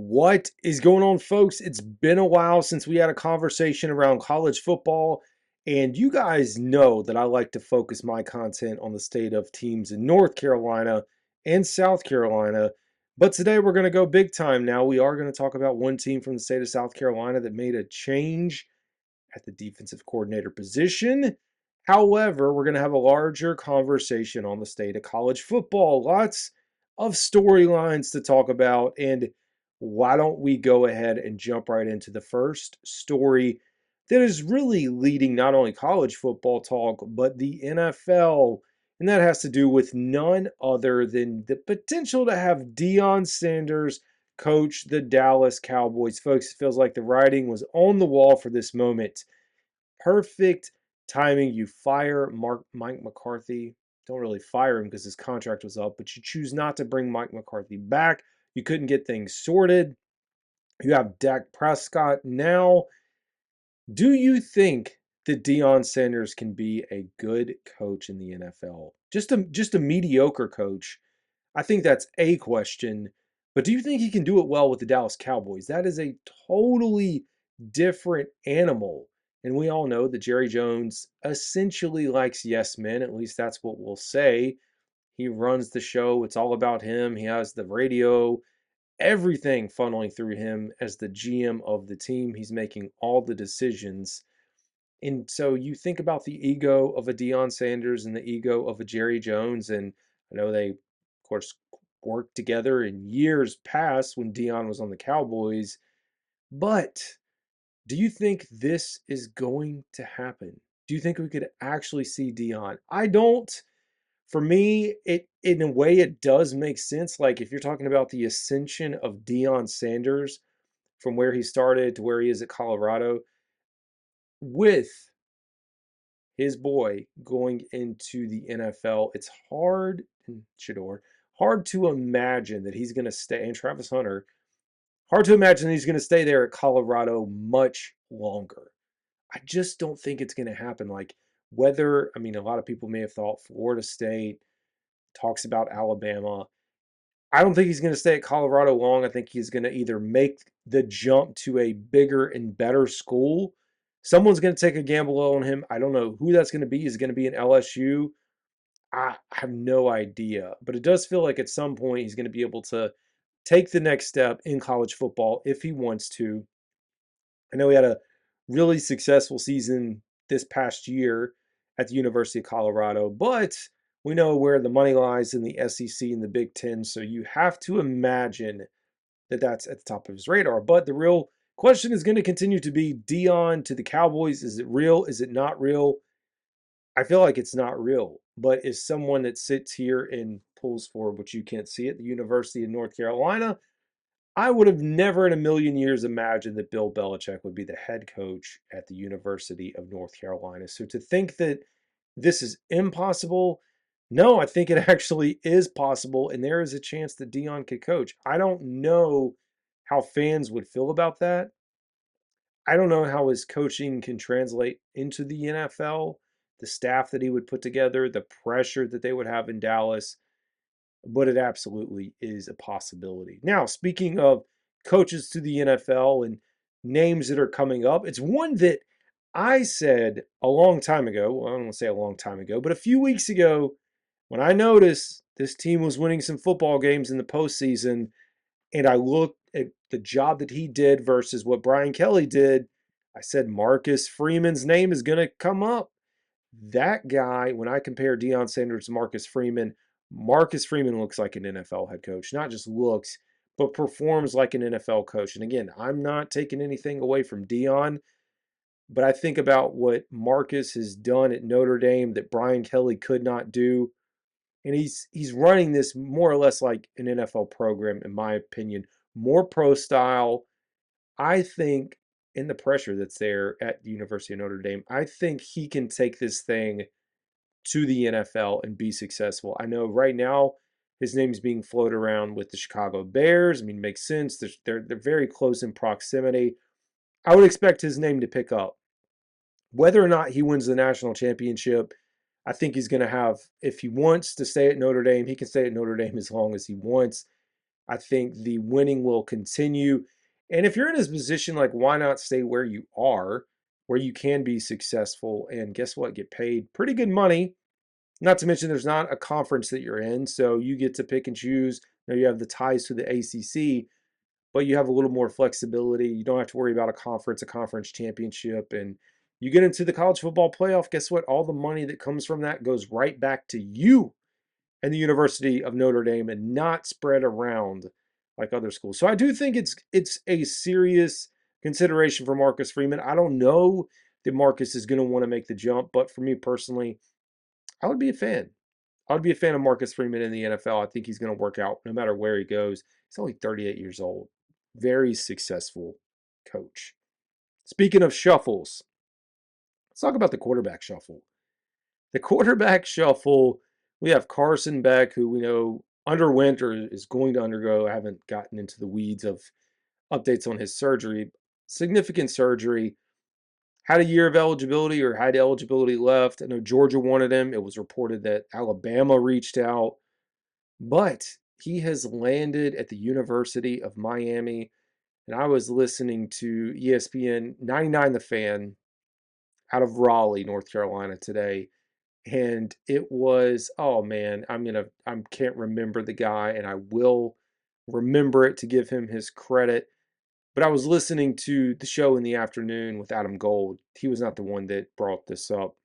What is going on, folks? It's been a while since we had a conversation around college football, and you guys know that I like to focus my content on the state of teams in North Carolina and South Carolina. But today we're going to go big time now. We are going to talk about one team from the state of South Carolina that made a change at the defensive coordinator position. However, we're going to have a larger conversation on the state of college football. Lots of storylines to talk about. And why don't we go ahead and jump right into the first story that is really leading not only college football talk, but the NFL. And that has to do with none other than the potential to have Deion Sanders coach the Dallas Cowboys. Folks, it feels like the writing was on the wall for this moment. Perfect timing. You fire Mike McCarthy. Don't really fire him because his contract was up, but you choose not to bring Mike McCarthy back. You couldn't get things sorted. You have Dak Prescott now. Do you think that Deion Sanders can be a good coach in the NFL? Just a mediocre coach. I think that's a question. But do you think he can do it well with the Dallas Cowboys? That is a totally different animal. And we all know that Jerry Jones essentially likes yes men. At least that's what we'll say. He runs the show. It's all about him. He has the radio, everything funneling through him as the GM of the team. He's making all the decisions. And so you think about the ego of a Deion Sanders and the ego of a Jerry Jones. And I know they, of course, worked together in years past when Deion was on the Cowboys. But do you think this is going to happen? Do you think we could actually see Deion? I don't. For me, it in a way it does make sense. Like if you're talking about the ascension of Deion Sanders from where he started to where he is at Colorado, with his boy going into the NFL, it's hard, and Shador, hard to imagine that he's going to stay, and Travis Hunter, hard to imagine he's going to stay there at Colorado much longer. I just don't think it's going to happen. Like, whether, I mean, a lot of people may have thought Florida State, talks about Alabama. I don't think he's going to stay at Colorado long. I think he's going to either make the jump to a bigger and better school. Someone's going to take a gamble on him. I don't know who that's going to be. Is it going to be an LSU? I have no idea. But it does feel like at some point he's going to be able to take the next step in college football if he wants to. I know he had a really successful season this past year at the University of Colorado, but we know where the money lies in the SEC and the Big Ten, so you have to imagine that that's at the top of his radar. But the real question is going to continue to be Deion to the Cowboys. Is it real? Is it not real? I feel like it's not real, but is someone that sits here and pulls for what you can't see at the University of North Carolina. I would have never in a million years imagined that Bill Belichick would be the head coach at the University of North Carolina. So to think that this is impossible, no, I think it actually is possible, and there is a chance that Deion could coach. I don't know how fans would feel about that. I don't know how his coaching can translate into the NFL, the staff that he would put together, the pressure that they would have in Dallas, but it absolutely is a possibility. Now, speaking of coaches to the NFL and names that are coming up, it's one that I said a long time ago. Well, I don't want to say a long time ago, but a few weeks ago, when I noticed this team was winning some football games in the postseason, and I looked at the job that he did versus what Brian Kelly did, I said Marcus Freeman's name is going to come up. That guy, when I compare Deion Sanders to Marcus Freeman looks like an NFL head coach. Not just looks, but performs like an NFL coach. And again, I'm not taking anything away from Deion, but I think about what Marcus has done at Notre Dame that Brian Kelly could not do. And he's running this more or less like an NFL program, in my opinion. More pro style. I think in the pressure that's there at the University of Notre Dame, I think he can take this thing to the NFL and be successful. I know right now his name is being floated around with the Chicago Bears. I mean, it makes sense. They're very close in proximity. I would expect his name to pick up. Whether or not he wins the national championship, I think he's going to have, if he wants to stay at Notre Dame, he can stay at Notre Dame as long as he wants. I think the winning will continue. And if you're in this position, like, why not stay where you are, where you can be successful and guess what? Get paid pretty good money. Not to mention, there's not a conference that you're in, so you get to pick and choose. Now you have the ties to the ACC, but you have a little more flexibility. You don't have to worry about a conference championship, and you get into the college football playoff. Guess what? All the money that comes from that goes right back to you and the University of Notre Dame, and not spread around like other schools. So I do think it's a serious consideration for Marcus Freeman. I don't know that Marcus is going to want to make the jump, but for me personally, I would be a fan. I would be a fan of Marcus Freeman in the NFL. I think he's going to work out no matter where he goes. He's only 38 years old. Very successful coach. Speaking of shuffles, let's talk about the quarterback shuffle. The quarterback shuffle, we have Carson Beck, who we know underwent or is going to undergo. I haven't gotten into the weeds of updates on his surgery. Significant surgery. Had a year of eligibility or had eligibility left. I know Georgia wanted him. It was reported that Alabama reached out. But he has landed at the University of Miami. And I was listening to ESPN 99 The Fan out of Raleigh, North Carolina today. And it was, oh man, I can't remember the guy, and I will remember it to give him his credit. But I was listening to the show in the afternoon with Adam Gold. He was not the one that brought this up.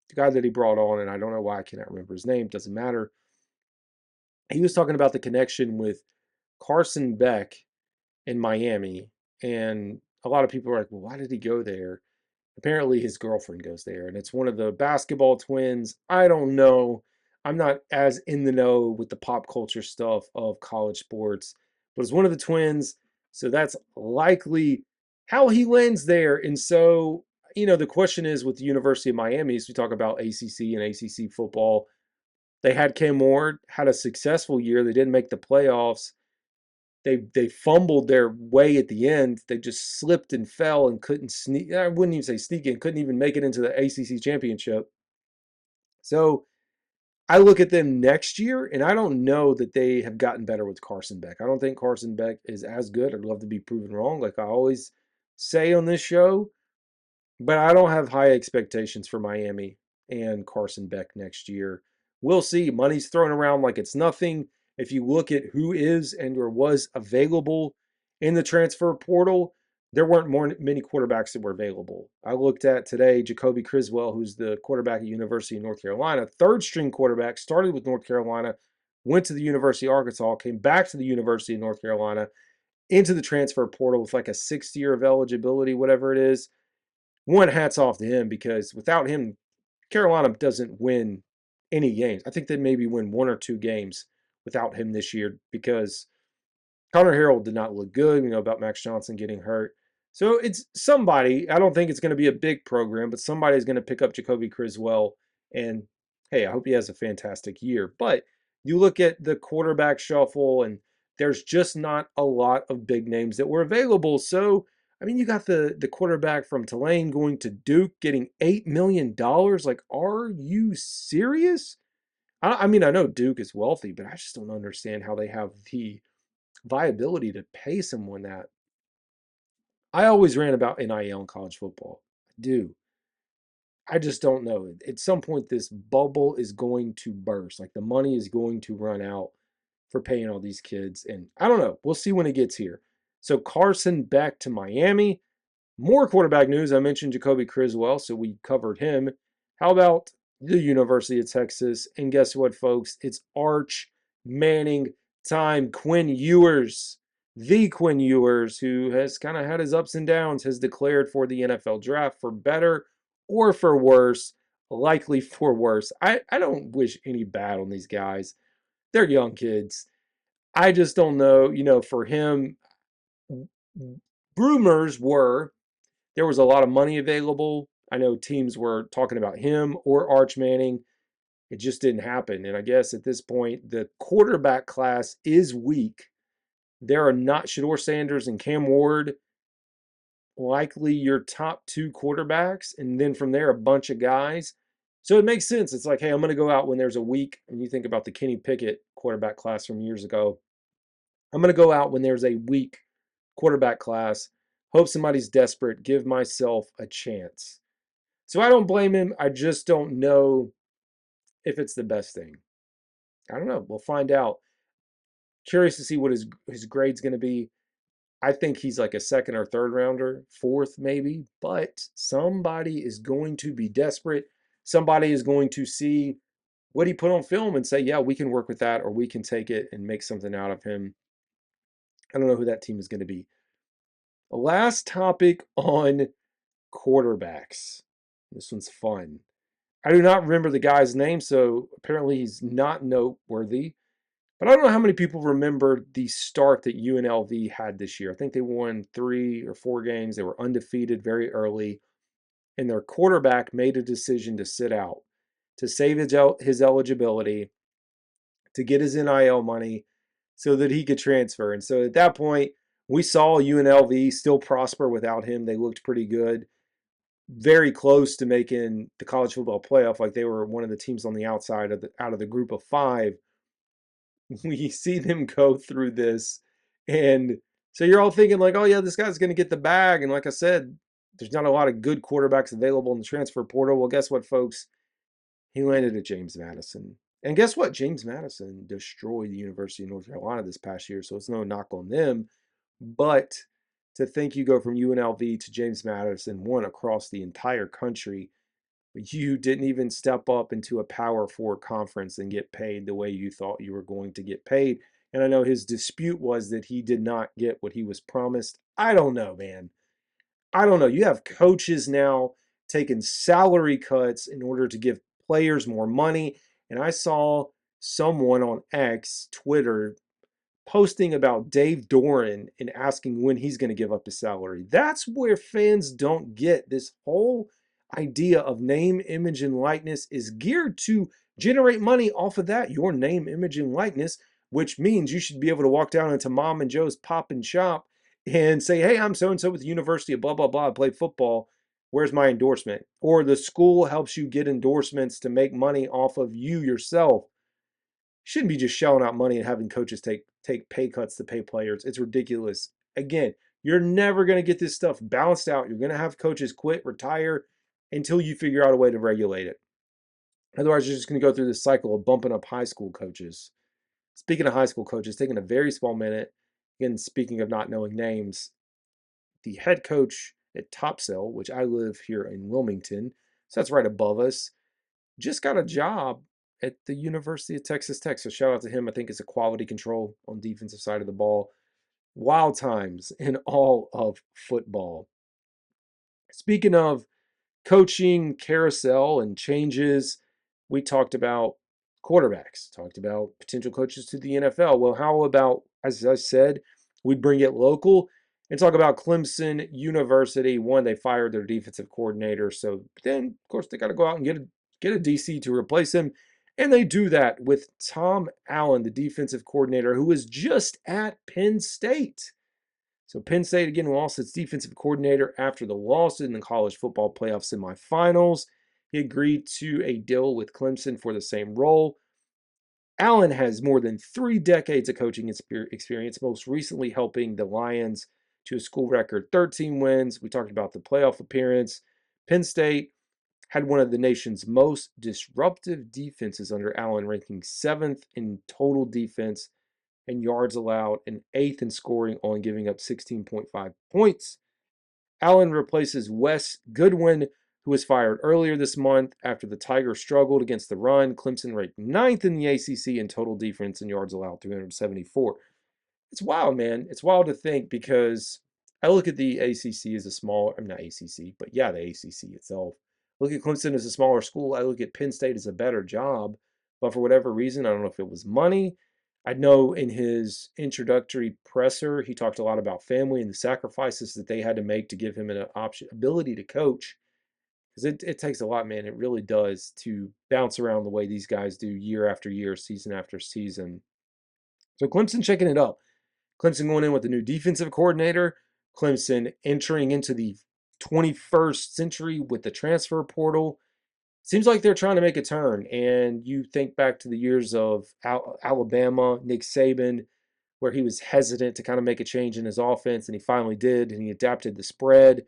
The guy that he brought on, and I don't know why I cannot remember his name, doesn't matter. He was talking about the connection with Carson Beck in Miami. And a lot of people are like, well, why did he go there? Apparently his girlfriend goes there, and it's one of the basketball twins. I don't know. I'm not as in the know with the pop culture stuff of college sports, but it's one of the twins. So that's likely how he lands there. And so, the question is with the University of Miami, as we talk about ACC and ACC football, they had Cam Ward, had a successful year. They didn't make the playoffs. They fumbled their way at the end. They just slipped and fell and couldn't sneak. I wouldn't even say sneak in, couldn't even make it into the ACC championship. So I look at them next year, and I don't know that they have gotten better with Carson Beck. I don't think Carson Beck is as good. I'd love to be proven wrong, like I always say on this show. But I don't have high expectations for Miami and Carson Beck next year. We'll see. Money's thrown around like it's nothing. If you look at who is and or was available in the transfer portal, there weren't many quarterbacks that were available. I looked at today Jacoby Criswell, who's the quarterback at University of North Carolina, third string quarterback, started with North Carolina, went to the University of Arkansas, came back to the University of North Carolina, into the transfer portal with like a 6th year of eligibility, whatever it is. One, hats off to him, because without him, Carolina doesn't win any games. I think they maybe win 1 or 2 games without him this year, because Connor Harrell did not look good. We know about Max Johnson getting hurt. So it's somebody. I don't think it's going to be a big program, but somebody's going to pick up Jacoby Criswell. And hey, I hope he has a fantastic year. But you look at the quarterback shuffle, and there's just not a lot of big names that were available. So, you got the quarterback from Tulane going to Duke, getting $8 million. Like, are you serious? I know Duke is wealthy, but I just don't understand how they have the viability to pay someone that. I always ran about NIL in college football. I do. I just don't know. At some point, this bubble is going to burst. Like, the money is going to run out for paying all these kids. And I don't know. We'll see when it gets here. So Carson Beck to Miami. More quarterback news. I mentioned Jacoby Criswell, so we covered him. How about the University of Texas? And guess what, folks? It's Arch Manning time. Quinn Ewers, the Quinn Ewers, who has kind of had his ups and downs, has declared for the NFL draft, for better or for worse. Likely for worse. I don't wish any bad on these guys. They're young kids. I just don't know. For him, rumors were there was a lot of money available. I know teams were talking about him or Arch Manning. It just didn't happen. And I guess at this point, the quarterback class is weak. There are not Shedeur Sanders and Cam Ward, likely your top 2 quarterbacks. And then from there, a bunch of guys. So it makes sense. It's like, hey, I'm going to go out when there's a week. And you think about the Kenny Pickett quarterback class from years ago. I'm going to go out when there's a weak quarterback class, hope somebody's desperate, give myself a chance. So I don't blame him. I just don't know if it's the best thing. I don't know. We'll find out. Curious to see what his grade's going to be. I think he's like a second or third rounder, fourth maybe, but somebody is going to be desperate. Somebody is going to see what he put on film and say, yeah, we can work with that, or we can take it and make something out of him. I don't know who that team is going to be. Last topic on quarterbacks. This one's fun. I do not remember the guy's name, so apparently he's not noteworthy. But I don't know how many people remember the start that UNLV had this year. I think they won 3 or 4 games. They were undefeated very early, and their quarterback made a decision to sit out, to save his eligibility, to get his NIL money so that he could transfer. And so at that point, we saw UNLV still prosper without him. They looked pretty good, very close to making the college football playoff. Like they were one of the teams on the outside of out of the group of 5. We see them go through this, and so you're all thinking like, oh yeah, this guy's going to get the bag. And like I said, there's not a lot of good quarterbacks available in the transfer portal. Well, guess what, folks? He landed at James Madison. And guess what? James Madison destroyed the University of North Carolina this past year, so it's no knock on them. But to think you go from UNLV to James Madison, one across the entire country, you didn't even step up into a Power Four conference and get paid the way you thought you were going to get paid. And I know his dispute was that he did not get what he was promised. I don't know, man. I don't know. You have coaches now taking salary cuts in order to give players more money. And I saw someone on X, Twitter, posting about Dave Doran and asking when he's going to give up his salary. That's where fans don't get this whole idea of name, image, and likeness is geared to generate money off of that, your name, image, and likeness, which means you should be able to walk down into Mom and Joe's Pop and Shop and say, hey, I'm so and so with the University of blah, blah, blah, I play football. Where's my endorsement? Or the school helps you get endorsements to make money off of you yourself. Shouldn't be just shelling out money and having coaches take pay cuts to pay players. It's ridiculous. Again, you're never going to get this stuff balanced out. You're going to have coaches quit, retire until you figure out a way to regulate it. Otherwise, you're just going to go through this cycle of bumping up high school coaches. Speaking of high school coaches, taking a very small minute, again, speaking of not knowing names, the head coach at Topsail, which I live here in Wilmington, so that's right above us, just got a job at the University of Texas Tech. So shout out to him. I think it's a quality control on the defensive side of the ball. Wild times in all of football. Speaking of coaching carousel and changes, we talked about quarterbacks, talked about potential coaches to the NFL. Well, how about, as I said, we bring it local and talk about Clemson University. One, they fired their defensive coordinator. So then, of course, they got to go out and get a DC to replace him. And they do that with Tom Allen, the defensive coordinator, who was just at Penn State. So Penn State again lost its defensive coordinator after the loss in the college football playoff semifinals. He agreed to a deal with Clemson for the same role. Allen has more than 3 decades of coaching experience, most recently helping the Lions to a school record 13 wins. We talked about the playoff appearance. Penn State had one of the nation's most disruptive defenses under Allen, ranking 7th in total defense and yards allowed and 8th in scoring, only giving up 16.5 points. Allen replaces Wes Goodwin, who was fired earlier this month after the Tigers struggled against the run. Clemson ranked 9th in the ACC in total defense and yards allowed, 374. It's wild, man. It's wild to think because I look at the ACC as a small, I'm not ACC, but yeah, the ACC itself. Look at Clemson as a smaller school. I look at Penn State as a better job, but for whatever reason, I don't know if it was money. I know in his introductory presser, he talked a lot about family and the sacrifices that they had to make to give him an ability to coach. Because it takes a lot, man. It really does to bounce around the way these guys do year after year, season after season. So Clemson checking it up. Clemson going in with a new defensive coordinator. Clemson entering into the 21st century with the transfer portal. Seems like they're trying to make a turn. And you think back to the years of Alabama, Nick Saban, where he was hesitant to kind of make a change in his offense, and he finally did, and he adapted the spread.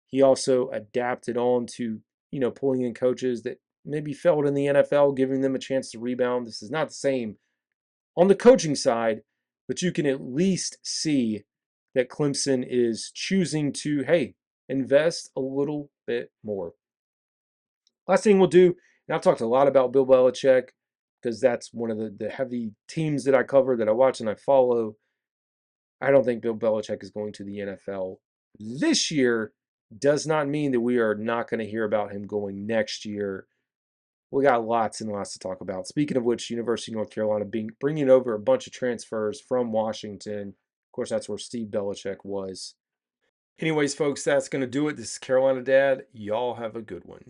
He also adapted on to, pulling in coaches that maybe failed in the NFL, giving them a chance to rebound. This is not the same on the coaching side, but you can at least see that Clemson is choosing to, hey, invest a little bit more. Last thing we'll do, and I've talked a lot about Bill Belichick because that's one of the heavy teams that I cover, that I watch and I follow. I don't think Bill Belichick is going to the NFL this year. Does not mean that we are not going to hear about him going next year. We got lots and lots to talk about. Speaking of which, University of North Carolina bringing over a bunch of transfers from Washington. Of course, that's where Steve Belichick was. Anyways, folks, that's going to do it. This is Carolina Dad. Y'all have a good one.